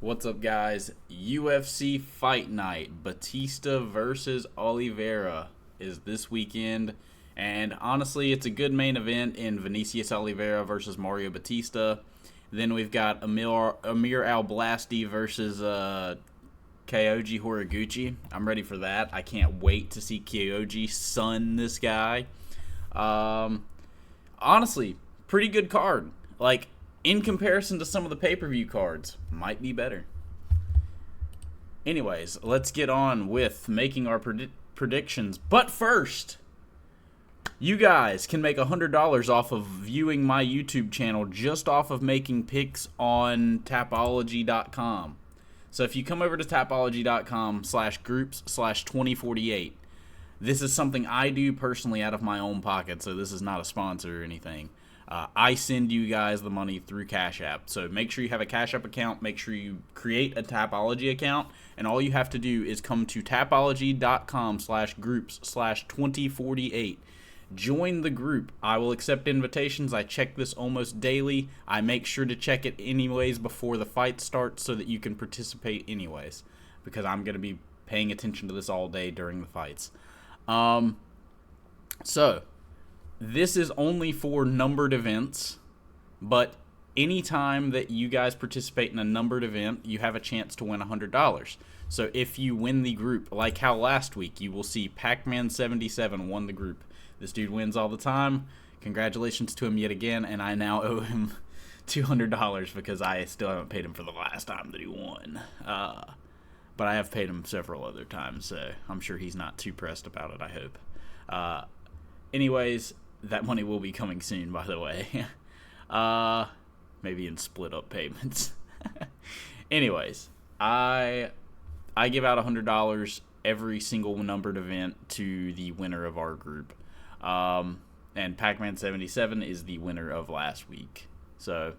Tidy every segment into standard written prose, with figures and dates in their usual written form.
What's up, guys? UFC Fight Night, Bautista versus Oliveira is this weekend. And honestly, it's a good main event in Vinicius Oliveira versus Mario Bautista. Then we've got Amir Al-Blasti versus Kyoji Horiguchi. I'm ready for that. I can't wait to see Kyoji sun this guy. Honestly, pretty good card. Like, in comparison to some of the pay-per-view cards, might be better. Anyways, let's get on with making our predictions. But first, you guys can make $100 off of viewing my YouTube channel just off of making picks on Tapology.com. So if you come over to Tapology.com/groups/2048, this is something I do personally out of my own pocket, so this is not a sponsor or anything. I send you guys the money through CashApp. So make sure you have a CashApp account. Make sure you create a Tapology account. And all you have to do is come to tapology.com/groups/2048. Join the group. I will accept invitations. I check this almost daily. I make sure to check it anyways before the fight starts so that you can participate anyways. Because I'm going to be paying attention to this all day during the fights. So this is only for numbered events, but anytime that you guys participate in a numbered event, you have a chance to win $100. So if you win the group, like how last week you will see Pac-Man77 won the group. This dude wins all the time. Congratulations to him yet again, and I now owe him $200 because I still haven't paid him for the last time that he won. But I have paid him several other times, so I'm sure he's not too pressed about it, I hope. Anyways, that money will be coming soon, by the way. Maybe in split up payments. Anyways, I give out $100 every single numbered event to the winner of our group. And Pac-Man77 is the winner of last week. So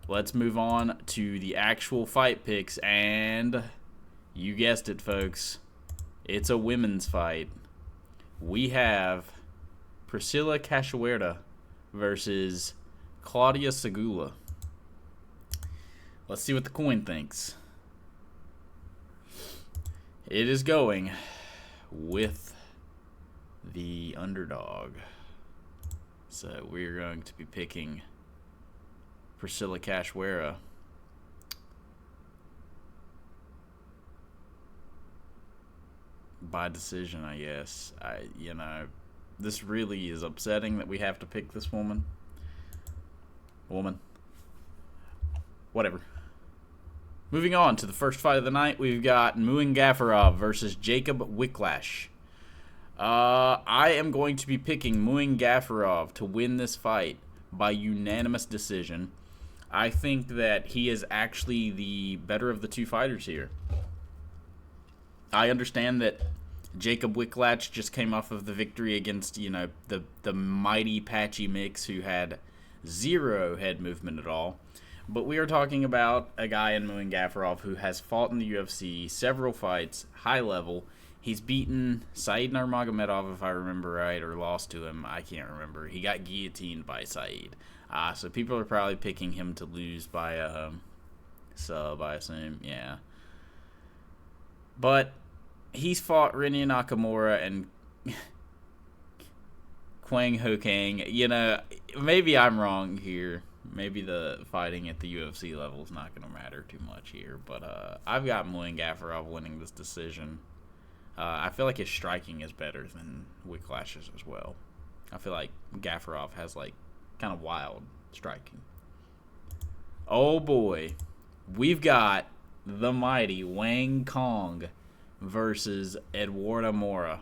let's move on to the actual fight picks, and you guessed it, folks. It's a women's fight. We have Priscilla Cachoeira versus Claudia Segula. Let's see what the coin thinks. It is going with the underdog. So we're going to be picking Priscilla Cachoeira. By decision, I guess. This really is upsetting that we have to pick this woman. Whatever. Moving on to the first fight of the night, we've got Muin Gafarov versus Jacob Wicklash. I am going to be picking Muin Gafarov to win this fight by unanimous decision. I think that he is actually the better of the two fighters here. I understand that Jacob Wicklash just came off of the victory against, the mighty Patchy Mix, who had zero head movement at all. But we are talking about a guy in Muin Gafarov who has fought in the UFC, several fights, high level. He's beaten Said Nurmagomedov, if I remember right, or lost to him. I can't remember. He got guillotined by Said. So people are probably picking him to lose by a sub, I assume. Yeah. But he's fought Rinya Nakamura and Kwang Ho Kang. Maybe I'm wrong here. Maybe the fighting at the UFC level is not going to matter too much here. But I've got Muin Gafarov winning this decision. I feel like his striking is better than Wicklash's as well. I feel like Gafarov has, kind of wild striking. Oh, boy. We've got the mighty Wang Kong versus Eduardo Mora.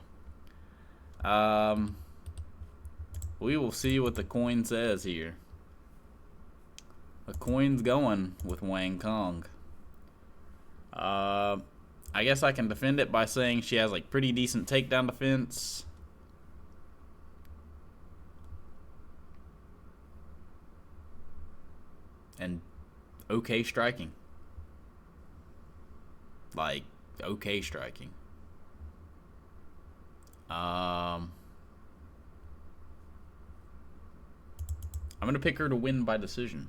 We will see what the coin says here. The coin's going with Wang Kong. I guess I can defend it by saying she has pretty decent takedown defense. And okay striking. Okay striking. I'm going to pick her to win by decision.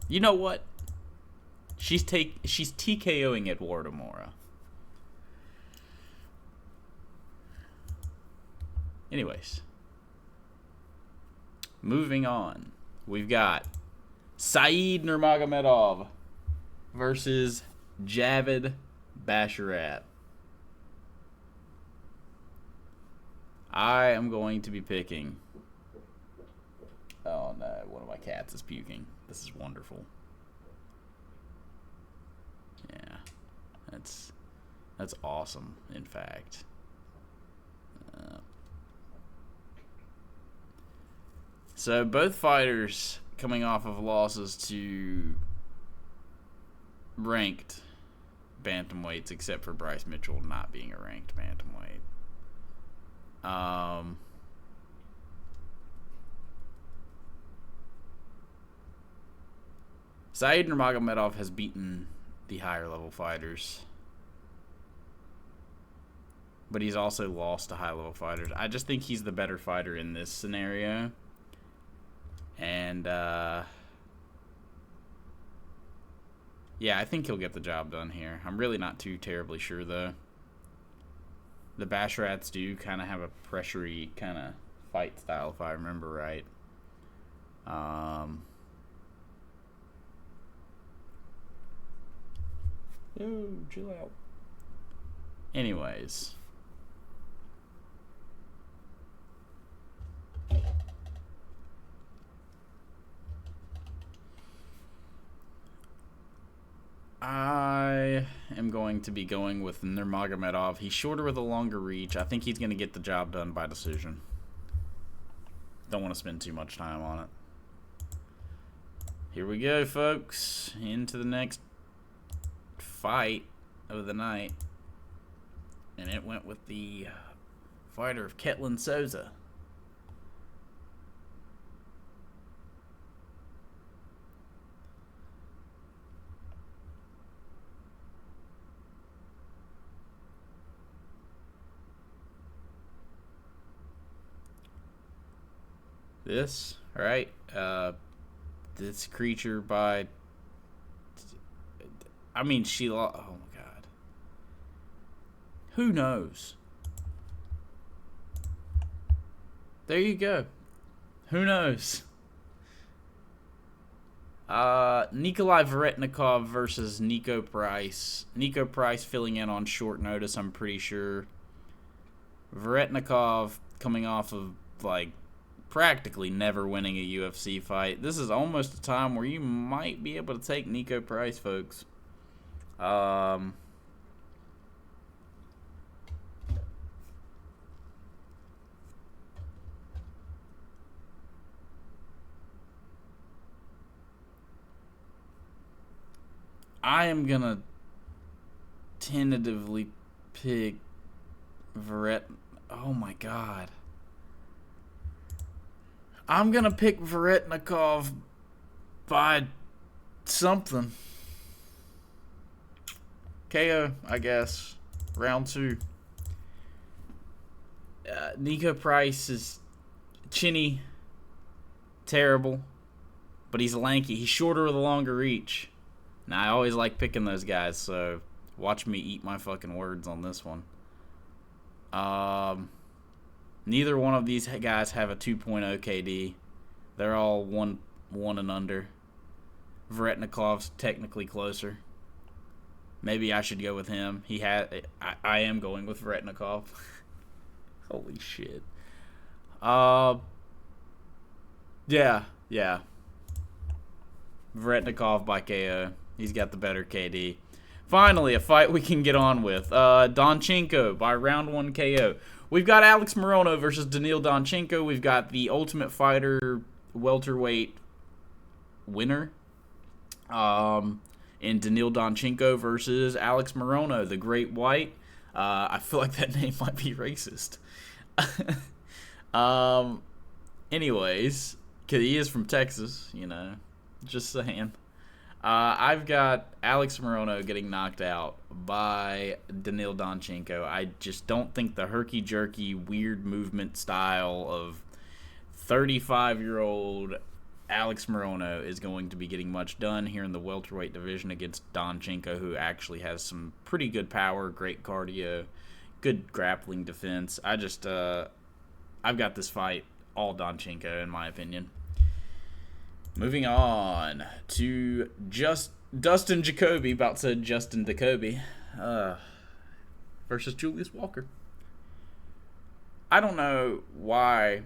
You know what? She's TKOing Eduardo Mora. Anyways, moving on. We've got Saeed Nurmagomedov versus Javid Basharat. I am going to be picking... Oh no, one of my cats is puking. This is wonderful. Yeah, that's awesome, in fact. So both fighters coming off of losses to ranked bantamweights, except for Bryce Mitchell not being a ranked bantamweight. Saeed Nurmagomedov has beaten the higher level fighters, but he's also lost to high level fighters. I just think he's the better fighter in this scenario. And, yeah, I think he'll get the job done here. I'm really not too terribly sure, though. The Basharats do kind of have a pressury kind of fight style, if I remember right. Oh, chill out. Anyways. I am going to be going with Nurmagomedov. He's shorter with a longer reach. I think he's going to get the job done by decision. Don't want to spend too much time on it. Here we go, folks. Into the next fight of the night. And it went with the fighter of Ketlin Souza. This, right? This creature by... I mean, Sheila... Oh, my God. Who knows? There you go. Who knows? Nikolai Varetnikov versus Nico Price. Nico Price filling in on short notice, I'm pretty sure. Varetnikov coming off of, like, practically never winning a UFC fight. This is almost a time where you might be able to take Nico Price, folks. I am gonna tentatively pick Oh my God. I'm going to pick Varetnikov by something. KO, I guess. Round 2. Nico Price is chinny, terrible, but he's lanky. He's shorter with a longer reach. Now, I always like picking those guys, so watch me eat my fucking words on this one. Neither one of these guys have a 2.0 KD. They're all one and under. Varetnikov's technically closer. Maybe I should go with him. I am going with Varetnikov. Holy shit. Yeah. Varetnikov by KO. He's got the better KD. Finally, a fight we can get on with. Donchenko by round 1 KO. We've got Alex Morono versus Daniil Donchenko. We've got the Ultimate Fighter welterweight winner. In Daniil Donchenko versus Alex Morono, the Great White. I feel like that name might be racist. Anyways, because he is from Texas, you know. Just saying. I've got Alex Morono getting knocked out by Daniil Donchenko. I just don't think the herky-jerky, weird movement style of 35-year-old Alex Morono is going to be getting much done here in the welterweight division against Donchenko, who actually has some pretty good power, great cardio, good grappling defense. I've got this fight all Donchenko, in my opinion. Moving on to Dustin Jacoby, about to Justin Jacoby, versus Julius Walker. I don't know why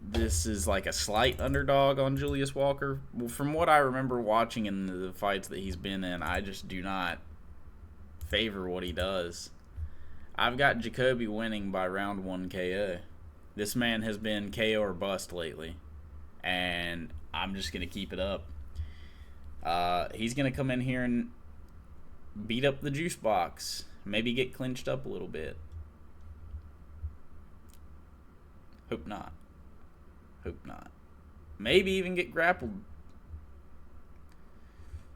this is like a slight underdog on Julius Walker. Well, from what I remember watching in the fights that he's been in, I just do not favor what he does. I've got Jacoby winning by round 1 KO. This man has been KO or bust lately, and I'm just going to keep it up. He's going to come in here and beat up the juice box. Maybe get clinched up a little bit. Hope not. Maybe even get grappled.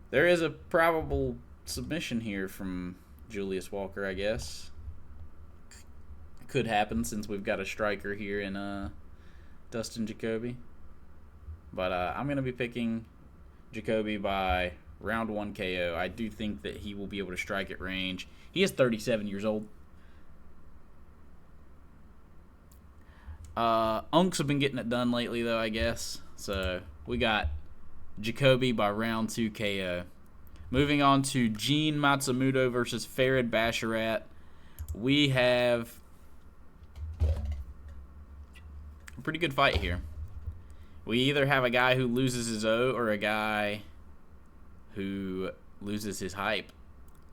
There is a probable submission here from Julius Walker, I guess. Could happen since we've got a striker here in Dustin Jacoby. But I'm going to be picking Jacoby by round 1 KO. I do think that he will be able to strike at range. He is 37 years old. Unks have been getting it done lately, though, I guess. So we got Jacoby by round 2 KO. Moving on to Gene Matsumoto versus Farid Basharat. We have a pretty good fight here. We either have a guy who loses his O or a guy who loses his hype,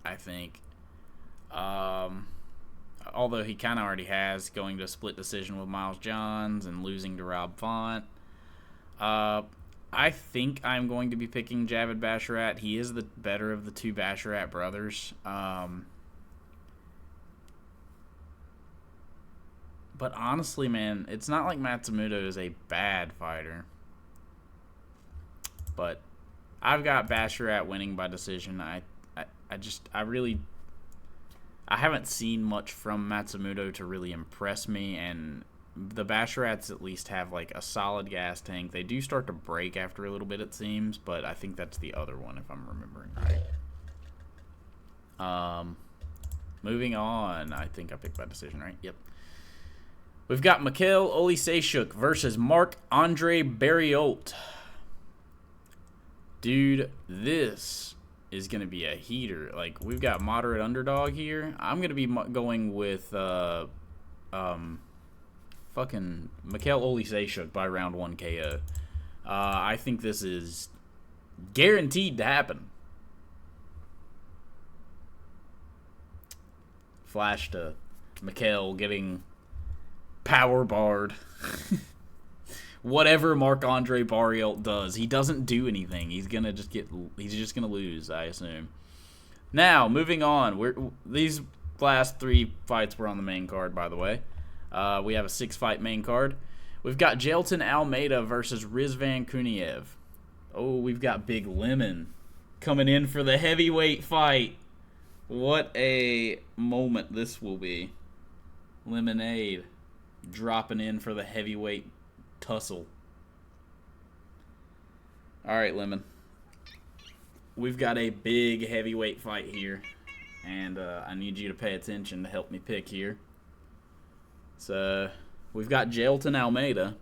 I think. Although he kind of already has, going to a split decision with Miles Johns and losing to Rob Font. I think I'm going to be picking Javid Basharat. He is the better of the two Basharat brothers. But honestly, man, it's not like Matsumoto is a bad fighter. But I've got Basharat winning by decision. I haven't seen much from Matsumoto to really impress me, and the Basharats at least have like a solid gas tank. They do start to break after a little bit, it seems, but I think that's the other one if I'm remembering right. Moving on, I think I picked by decision, right? Yep. We've got Mikhail Olisejczuk versus Marc-André Barriault. Dude, this is going to be a heater. Like, we've got moderate underdog here. I'm going to be going with fucking Mikhail Olisejczuk by round 1 KO. I think this is guaranteed to happen. Flash to Mikhail getting power barred. Whatever Marc-André Barriault does, he doesn't do anything. He's just gonna lose, I assume. Now, moving on. These last 3 fights were on the main card, by the way. We have a 6-fight main card. We've got Jailton Almeida versus Rizvan Kuniev. Oh, we've got Big Lemon coming in for the heavyweight fight. What a moment this will be. Lemonade dropping in for the heavyweight tussle. All right, Lemon. We've got a big heavyweight fight here, and I need you to pay attention to help me pick here. So, we've got Jailton Almeida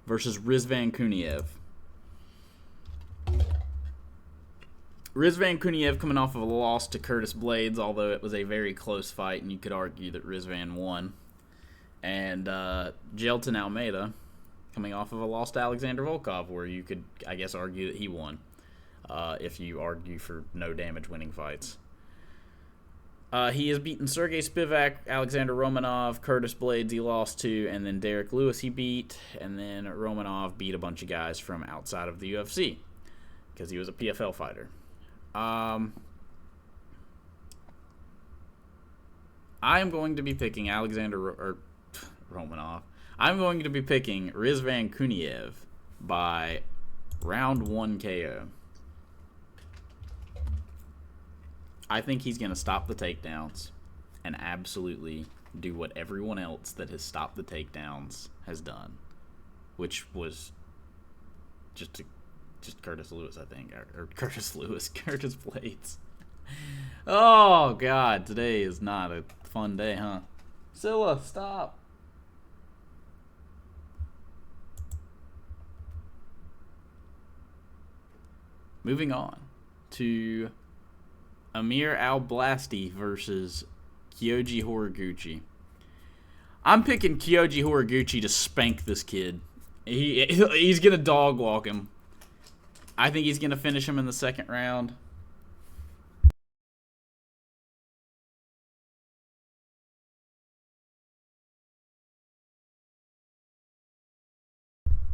versus Rizvan Kuniev. Rizvan Kuniev coming off of a loss to Curtis Blades, although it was a very close fight, and you could argue that Rizvan won. And Jailton Almeida coming off of a loss to Alexander Volkov, where you could, I guess, argue that he won, if you argue for no damage winning fights. He has beaten Sergey Spivak, Alexander Romanov, Curtis Blades he lost to, and then Derek Lewis he beat, and then Romanov beat a bunch of guys from outside of the UFC because he was a PFL fighter. I am going to be picking Romanov. I'm going to be picking Rizvan Kuniev by round 1 KO. I think he's going to stop the takedowns and absolutely do what everyone else that has stopped the takedowns has done. which was just Curtis Lewis, I think, or Curtis Blades. Oh God, today is not a fun day, huh? Scylla, stop. Moving on to Amir Al-Blasti versus Kyoji Horiguchi. I'm picking Kyoji Horiguchi to spank this kid. He's going to dog walk him. I think he's going to finish him in the second round.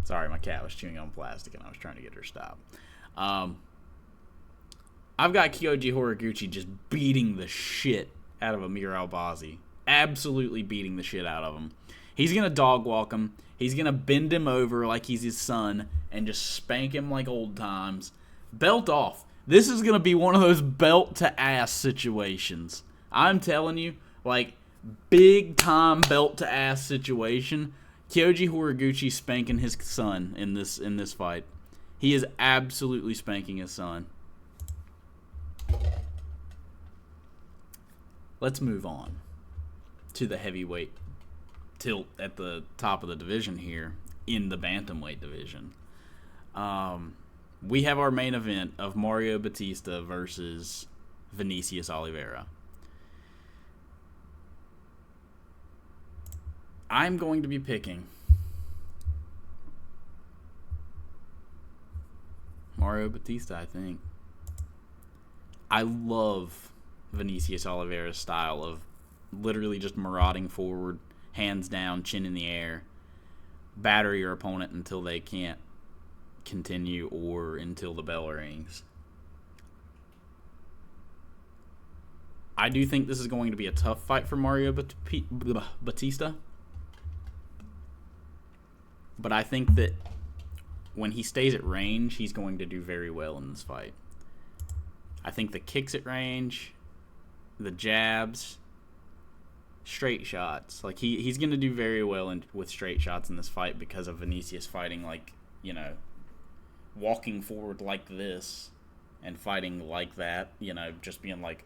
Sorry, my cat was chewing on plastic and I was trying to get her to stop. I've got Kyoji Horiguchi just beating the shit out of Amir Al-Blasti. Absolutely beating the shit out of him. He's going to dog walk him. He's going to bend him over like he's his son and just spank him like old times. Belt off. This is going to be one of those belt-to-ass situations. I'm telling you, like, big-time belt-to-ass situation. Kyoji Horiguchi spanking his son in this fight. He is absolutely spanking his son. Let's move on to the heavyweight tilt at the top of the division here in the bantamweight division. We have our main event of Mario Bautista versus Vinicius Oliveira. I'm going to be picking Mario Bautista, I think. I love Vinicius Oliveira's style of literally just marauding forward, hands down, chin in the air, batter your opponent until they can't continue or until the bell rings. I do think this is going to be a tough fight for Mario Bautista. But I think that when he stays at range, he's going to do very well in this fight. I think the kicks at range, the jabs, straight shots. Like he's going to do very well with straight shots in this fight because of Vinicius fighting like, you know, walking forward like this and fighting like that. You know, just being like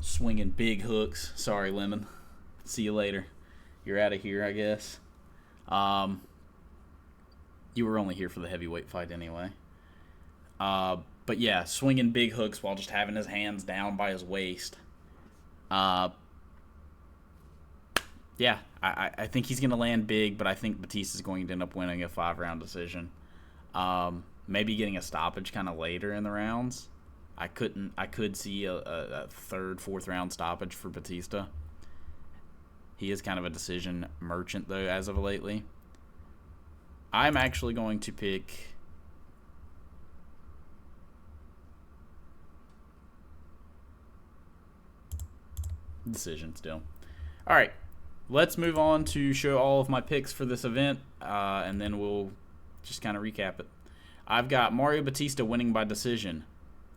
swinging big hooks. Sorry, Lemon. See you later. You're out of here, I guess. You were only here for the heavyweight fight anyway. But yeah, swinging big hooks while just having his hands down by his waist. Yeah, I think he's going to land big, but I think Bautista's going to end up winning a 5-round decision. Maybe getting a stoppage kind of later in the rounds. I could see a third, fourth round stoppage for Bautista. He is kind of a decision merchant, though, as of lately. I'm actually going to pick decision still. All right, let's move on to show all of my picks for this event, and then we'll just kind of recap it. I've got Mario Bautista winning by decision.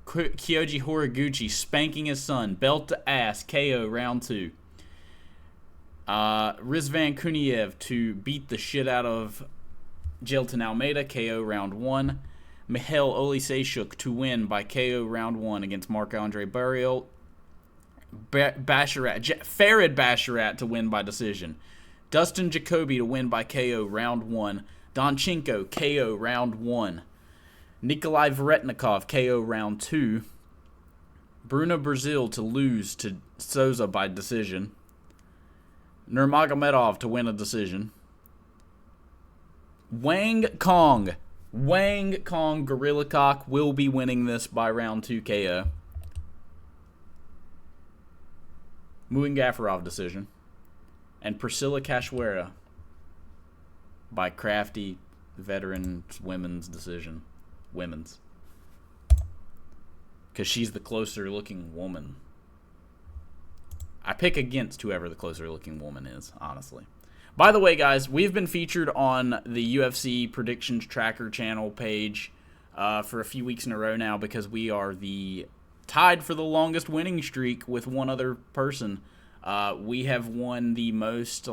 Kyoji Horiguchi spanking his son, belt to ass, KO round 2. Rizvan Kuniev to beat the shit out of Jailton Almeida, KO round 1. Mihail Olisejczuk to win by KO round 1 against Marc-André Barriault. Farid Basharat to win by decision. Dustin Jacoby to win by KO round 1. Donchenko KO round 1. Nikolai Veretnikov KO round 2. Bruno Brazil to lose to Souza by decision. Nurmagomedov to win a decision. Wang Kong Gorilla Cock will be winning this by round 2 KO. Muin Gafarov decision. And Priscilla Cachoeira by crafty veteran women's decision. Women's. Because she's the closer looking woman. I pick against whoever the closer looking woman is, honestly. By the way, guys, we've been featured on the UFC Predictions Tracker channel page for a few weeks in a row now because we are tied for the longest winning streak with one other person. We have won the most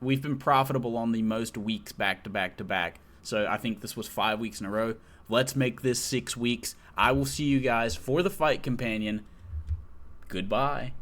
we've been profitable on the most weeks back to back to back. So I think this was 5 weeks in a row. Let's make this 6 weeks. I will see you guys for the Fight Companion. Goodbye.